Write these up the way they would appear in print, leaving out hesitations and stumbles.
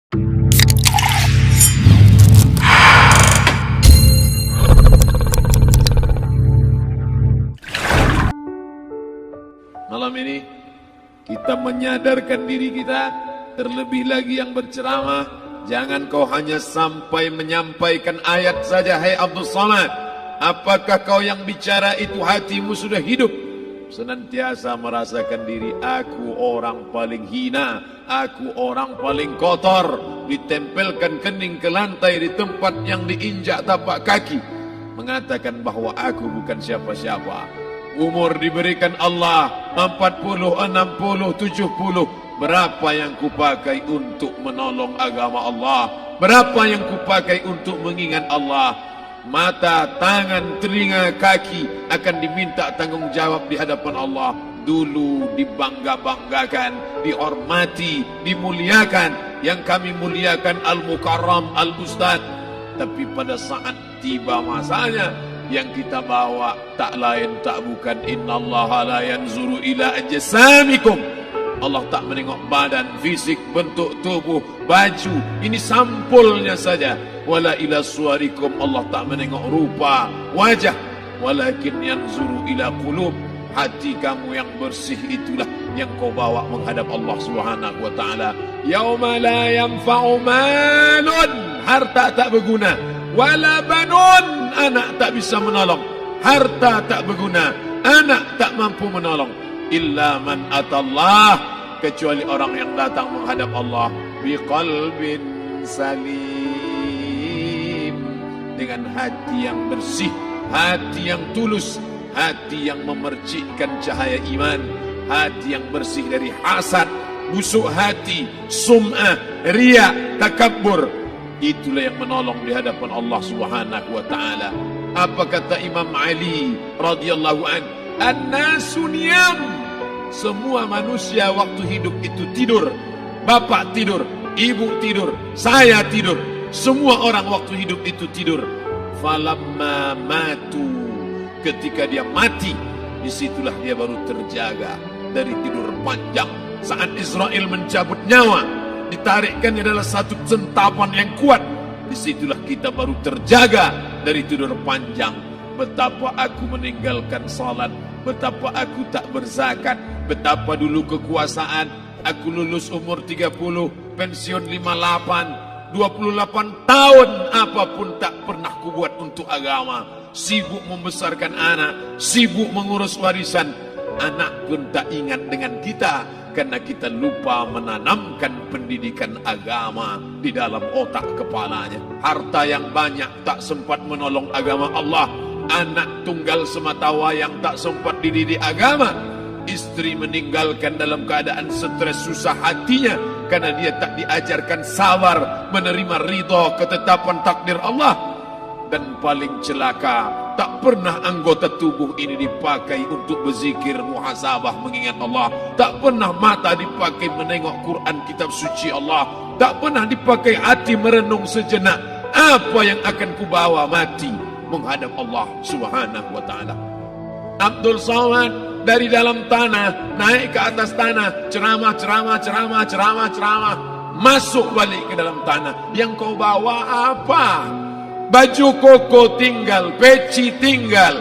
Malam ini kita menyadarkan diri kita, terlebih lagi yang berceramah, jangan kau hanya sampai menyampaikan ayat saja. Hai Abdul Samad, apakah kau yang bicara itu hatimu sudah hidup? Senantiasa merasakan diri, aku orang paling hina, aku orang paling kotor, ditempelkan kening ke lantai di tempat yang diinjak tapak kaki, mengatakan bahwa aku bukan siapa-siapa. Umur diberikan Allah 40, 60, 70. Berapa yang kupakai untuk menolong agama Allah? Berapa yang kupakai untuk mengingat Allah? Mata, tangan, telinga, kaki akan diminta tanggung jawab di hadapan Allah. Dulu dibangga-banggakan, dihormati, dimuliakan. Yang kami muliakan Al-Mukarram, Al-Ustaz. Tapi pada saat tiba masanya, yang kita bawa tak lain tak bukan innallaha la yanzuru ila ajsamikum. Allah tak menengok badan, fisik, bentuk tubuh, baju. Ini sampulnya saja. Wala ila suwarikum, Allah tak menengok rupa, wajah. Walakin yanzuru ila qulub. Hati kamu yang bersih itulah yang kau bawa menghadap Allah Subhanahu wa taala. Yauma la yanfa'u malun, harta tak berguna, wala banun, anak tak bisa menolong, harta tak berguna, anak tak mampu menolong, illa man atallah, kecuali orang yang datang menghadap Allah biqalbin salim, dengan hati yang bersih, hati yang tulus, hati yang memercikkan cahaya iman, hati yang bersih dari hasad, busuk hati, sum'ah, riya, takabbur. Itulah yang menolong di hadapan Allah Subhanahu wa taala. Apa kata Imam Ali radhiyallahu an? An-nasu niyam. Semua manusia waktu hidup itu tidur. Bapak tidur, ibu tidur, saya tidur. Semua orang waktu hidup itu tidur. Falamma matu, ketika dia mati, disitulah dia baru terjaga dari tidur panjang. Saat Israel mencabut nyawa, ditarikkan adalah satu centapan yang kuat. Disitulah kita baru terjaga dari tidur panjang. Betapa aku meninggalkan salat, betapa aku tak berzakat, betapa dulu kekuasaan. Aku lulus umur 30, pensiun 58, 28 tahun, apapun tak pernah kubuat untuk agama. Sibuk membesarkan anak, sibuk mengurus warisan. Anak pun tak ingat dengan kita, karena kita lupa menanamkan pendidikan agama di dalam otak kepalanya. Harta yang banyak tak sempat menolong agama Allah. Anak tunggal semata wayang tak sempat dididik agama. Istri meninggalkan dalam keadaan stres susah hatinya, karena dia tak diajarkan sabar menerima ridha ketetapan takdir Allah. Dan paling celaka, tak pernah anggota tubuh ini dipakai untuk berzikir, muhasabah, mengingat Allah. Tak pernah mata dipakai menengok Quran, kitab suci Allah. Tak pernah dipakai hati merenung sejenak, apa yang akan kubawa mati menghadap Allah Subhanahu wa taala. Abdul Samad dari dalam tanah naik ke atas tanah, ceramah, masuk balik ke dalam tanah. Yang kau bawa apa? Baju koko tinggal, peci tinggal,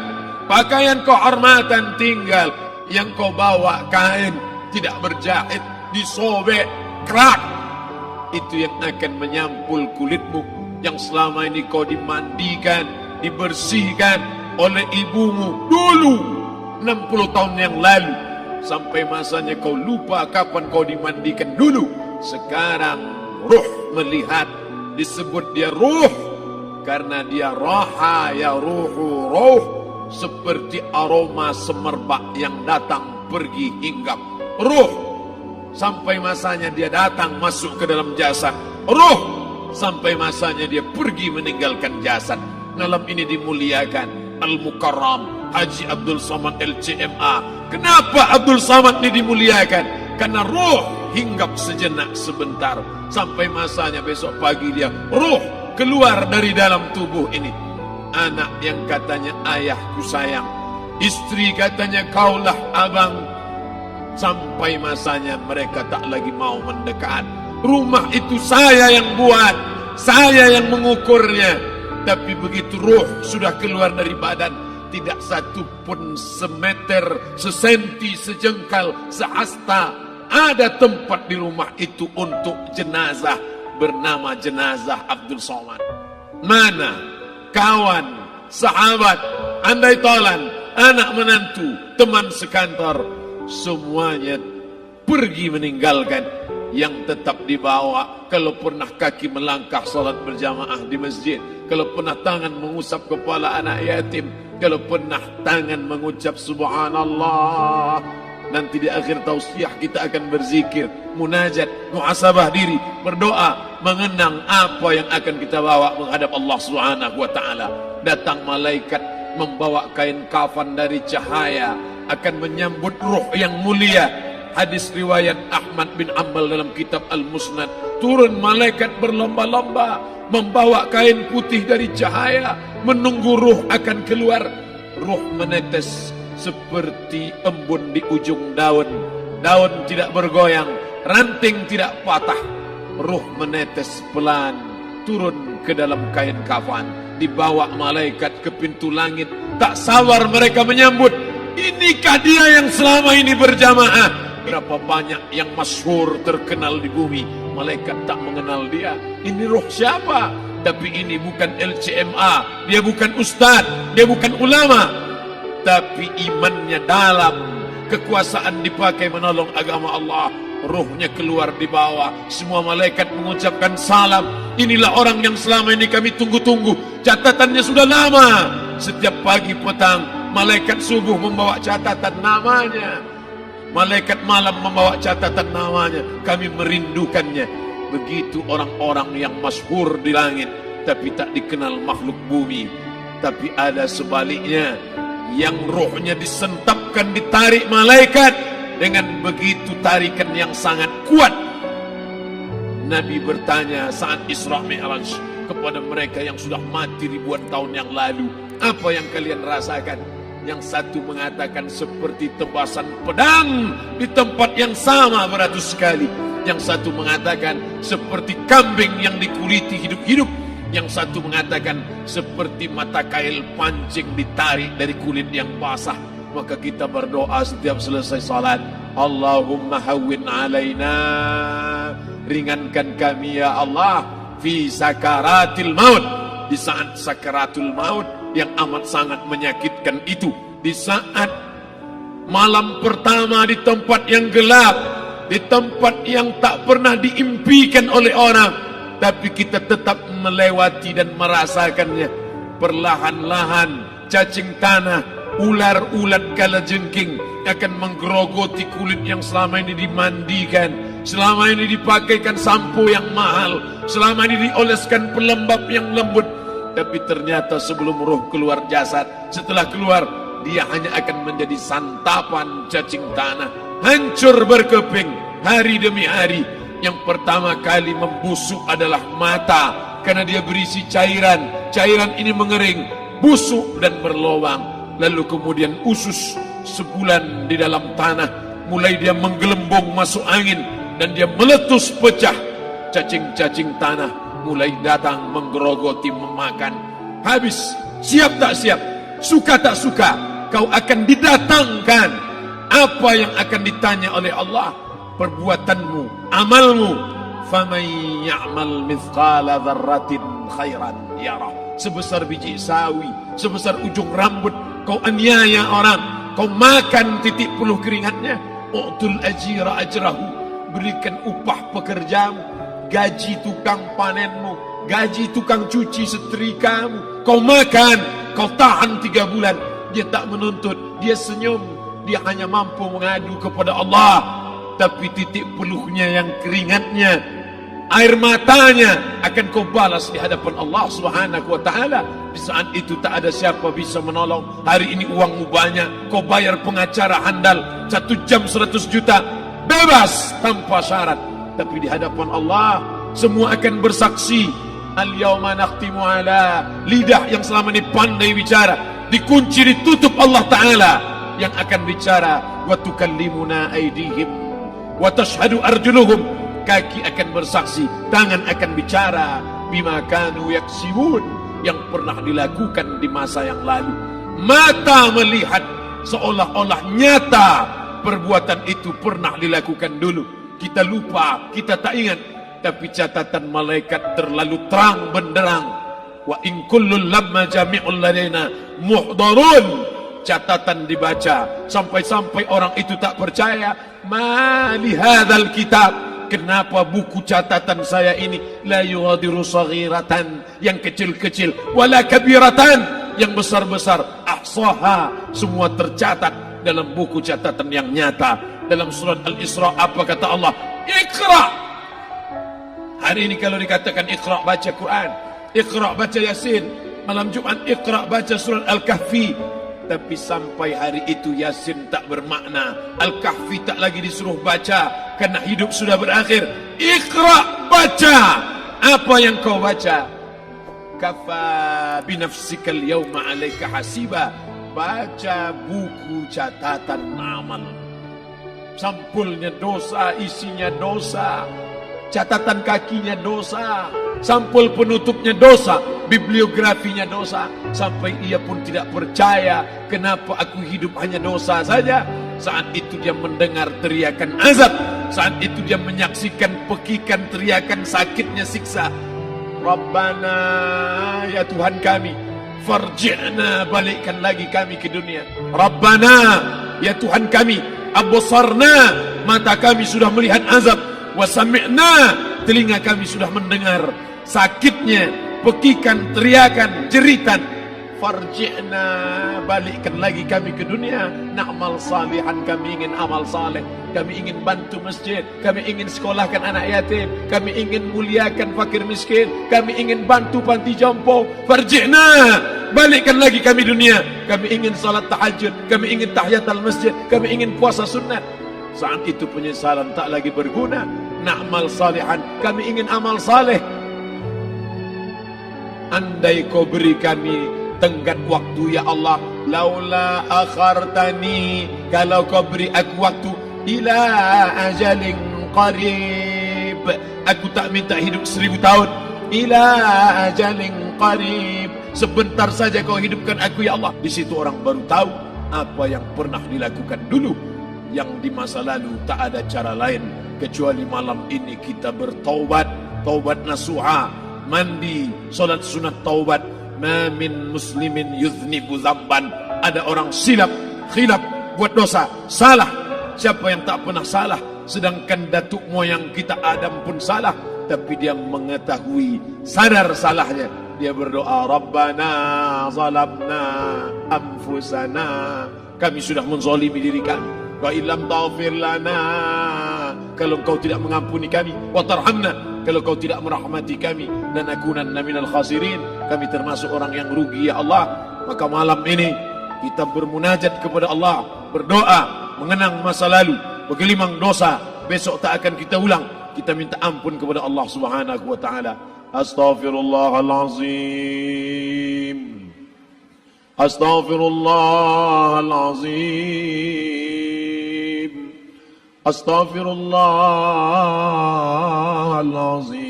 pakaian kehormatan tinggal. Yang kau bawa kain tidak berjahit, disobek, kerak. Itu yang akan menyampul kulitmu, yang selama ini kau dimandikan, dibersihkan oleh ibumu dulu 60 tahun yang lalu. Sampai masanya kau lupa kapan kau dimandikan dulu. Sekarang ruh melihat, disebut dia ruh karena dia raha ya ruhu ruh, seperti aroma semerbak yang datang pergi hinggap. Ruh sampai masanya dia datang masuk ke dalam jasad. Ruh sampai masanya dia pergi meninggalkan jasad. Malam ini dimuliakan Al-Mukarram Haji Abdul Samad LCMA. Kenapa Abdul Samad ini dimuliakan? Karena ruh hinggap sejenak sebentar, sampai masanya besok pagi dia ruh keluar dari dalam tubuh ini. Anak yang katanya ayahku sayang, istri katanya kaulah abang, sampai masanya mereka tak lagi mau mendekat. Rumah itu saya yang buat, saya yang mengukurnya. Tapi begitu ruh sudah keluar dari badan, tidak satu pun semeter, sesenti, sejengkal, sehasta ada tempat di rumah itu untuk jenazah bernama jenazah Abdul Somad. Mana kawan, sahabat, andai tolan, anak menantu, teman sekantor, semuanya pergi meninggalkan. Yang tetap dibawa, kalau pernah kaki melangkah salat berjamaah di masjid, kalau pernah tangan mengusap kepala anak yatim, kalau pernah tangan mengucap subhanallah. Nanti di akhir tausiah kita akan berzikir, munajat, muhasabah diri, berdoa, mengenang apa yang akan kita bawa menghadap Allah Subhanahu wa taala. Datang malaikat membawa kain kafan dari cahaya, akan menyambut ruh yang mulia. Hadis riwayat Ahmad bin Ambal dalam kitab Al-Musnad, turun malaikat berlomba-lomba membawa kain putih dari cahaya, menunggu ruh akan keluar. Ruh menetes seperti embun di ujung daun. Daun tidak bergoyang, ranting tidak patah. Ruh menetes pelan turun ke dalam kain kafan, dibawa malaikat ke pintu langit. Tak sabar mereka menyambut, inikah dia yang selama ini berjamaah? Berapa banyak yang masyhur terkenal di bumi, malaikat tak mengenal dia. Ini ruh siapa? Tapi ini bukan LCMA, dia bukan ustaz, dia bukan ulama, tapi imannya dalam, kekuasaan dipakai menolong agama Allah. Ruhnya keluar di bawah, semua malaikat mengucapkan salam. Inilah orang yang selama ini kami tunggu-tunggu, catatannya sudah lama. Setiap pagi petang malaikat subuh membawa catatan namanya, malaikat malam membawa catatan namanya. Kami merindukannya. Begitu orang-orang yang masyhur di langit tapi tak dikenal makhluk bumi. Tapi ada sebaliknya, yang rohnya disentapkan, ditarik malaikat dengan begitu tarikan yang sangat kuat. Nabi bertanya saat Isra Mi'raj kepada mereka yang sudah mati ribuan tahun yang lalu, apa yang kalian rasakan? Yang satu mengatakan seperti tebasan pedang di tempat yang sama beratus kali. Yang satu mengatakan seperti kambing yang dikuliti hidup-hidup. Yang satu mengatakan seperti mata kail pancing ditarik dari kulit yang basah. Maka kita berdoa setiap selesai salat, Allahumma hawwin alaina, ringankan kami ya Allah, fi sakaratil maut, di saat sakaratul maut yang amat sangat menyakitkan itu, di saat malam pertama di tempat yang gelap, di tempat yang tak pernah diimpikan oleh orang, tapi kita tetap melewati dan merasakannya. Perlahan-lahan cacing tanah, ular-ulat kalajengking akan menggerogoti kulit yang selama ini dimandikan, selama ini dipakaikan sampo yang mahal, selama ini dioleskan pelembab yang lembut. Tapi ternyata sebelum roh keluar jasad, setelah keluar, dia hanya akan menjadi santapan cacing tanah, hancur berkeping hari demi hari. Yang pertama kali membusuk adalah mata, karena dia berisi cairan. Cairan ini mengering, busuk dan berlubang. Lalu kemudian usus sebulan di dalam tanah, mulai dia menggelembung masuk angin dan dia meletus pecah. Cacing-cacing tanah mulai datang menggerogoti, memakan. Habis, siap tak siap, suka tak suka, kau akan didatangkan. Apa yang akan ditanya oleh Allah? Perbuatanmu, amalmu. Faman ya'mal mithqala dzarratin khairan yarah. Sebesar biji sawi, sebesar ujung rambut, kau aniaya orang, kau makan titik puluh keringatnya. U'tul ajira ajrahu, berikan upah pekerjamu. Gaji tukang panenmu, gaji tukang cuci setrikamu, kau makan, kau tahan 3 bulan. Dia tak menuntut, dia senyum, dia hanya mampu mengadu kepada Allah. Tapi titik peluhnya yang keringatnya, air matanya akan kau balas di hadapan Allah Subhanahu wa taala. Di saat itu tak ada siapa bisa menolong. Hari ini uangmu banyak, kau bayar pengacara handal 1 jam 100 juta, bebas tanpa syarat. Tapi di hadapan Allah semua akan bersaksi. Al-yawma nakhtimu ala, lidah yang selama ini pandai bicara dikunci, ditutup Allah Ta'ala yang akan bicara. Wa tukallimuna aydihim wa tashhadu arjuluhum kaki akan bersaksi, tangan akan bicara bima kanu yaksibun, yang pernah dilakukan di masa yang lalu. Mata melihat seolah-olah nyata perbuatan itu pernah dilakukan dulu. Kita lupa, kita tak ingat, tapi catatan malaikat terlalu terang benderang. Wa in kullun lamma jami'ul ladaina muhdarun. Catatan dibaca sampai-sampai orang itu tak percaya. Ma li hadzal kitab, kenapa buku catatan saya ini la yughadiru saghiratan, yang kecil-kecil, wala kabiratan, yang besar-besar, ahsaha, semua tercatat dalam buku catatan yang nyata. Dalam surat Al-Isra apa kata Allah? Iqra. Hari ini kalau dikatakan Iqra, baca Quran, Iqra, baca Yasin. Malam Jumat Iqra, baca surat Al-Kahfi. Tapi sampai hari itu Yasin tak bermakna, Al-Kahfi tak lagi disuruh baca, karena hidup sudah berakhir. Iqra, baca. Apa yang kau baca? Kafa binafsika al-yawma 'alaika hasiba. Baca buku catatan amal. Sampulnya dosa, isinya dosa. Catatan kakinya dosa, sampul penutupnya dosa, bibliografinya dosa. Sampai ia pun tidak percaya, kenapa aku hidup hanya dosa saja. Saat itu dia mendengar teriakan azab, saat itu dia menyaksikan pekikan teriakan sakitnya siksa. Rabbana, ya Tuhan kami, farji'na, balikkan lagi kami ke dunia. Rabbana, ya Tuhan kami, absarna, mata kami sudah melihat azab, wa sami'na, telinga kami sudah mendengar sakitnya pekikan teriakan jeritan. Farji'na, balikkan lagi kami ke dunia. Na'mal salihan, kami ingin amal saleh, kami ingin bantu masjid, kami ingin sekolahkan anak yatim, kami ingin muliakan fakir miskin, kami ingin bantu panti jompo. Farji'na, balikkan lagi kami dunia. Kami ingin salat tahajud, kami ingin tahiyatul masjid, kami ingin puasa sunat. Saat itu penyesalan tak lagi berguna. Na'mal salihan, kami ingin amal saleh. Andai kau beri kami tenggat waktu ya Allah, laula akhartani, kalau kau beri aku waktu, ila ajalin qarib, aku tak minta hidup 1000 tahun, ila ajalin qarib, sebentar saja kau hidupkan aku ya Allah. Di situ orang baru tahu apa yang pernah dilakukan dulu, yang di masa lalu. Tak ada cara lain kecuali malam ini kita bertaubat, taubat nasuha, mandi, solat sunat taubat. Ma min muslimin yuznibu zamban, ada orang silap, khilaf, buat dosa, salah. Siapa yang tak pernah salah? Sedangkan datuk moyang kita Adam pun salah, tapi dia mengetahui, sadar salahnya. Dia berdoa, Rabbana zalamna anfusana, kami sudah menzalimi diri kami. Wa illam taghfir lana, kalau kau tidak mengampuni kami, wa tarhamna, kalau kau tidak merahmati kami, lanakunanna minal khasirin, kami termasuk orang yang rugi ya Allah. Maka malam ini kita bermunajat kepada Allah, berdoa, mengenang masa lalu, bergelimang dosa, besok tak akan kita ulang. Kita minta ampun kepada Allah Subhanahu wa taala. Astaghfirullahalazim, astaghfirullahalazim, astaghfirullahalazim.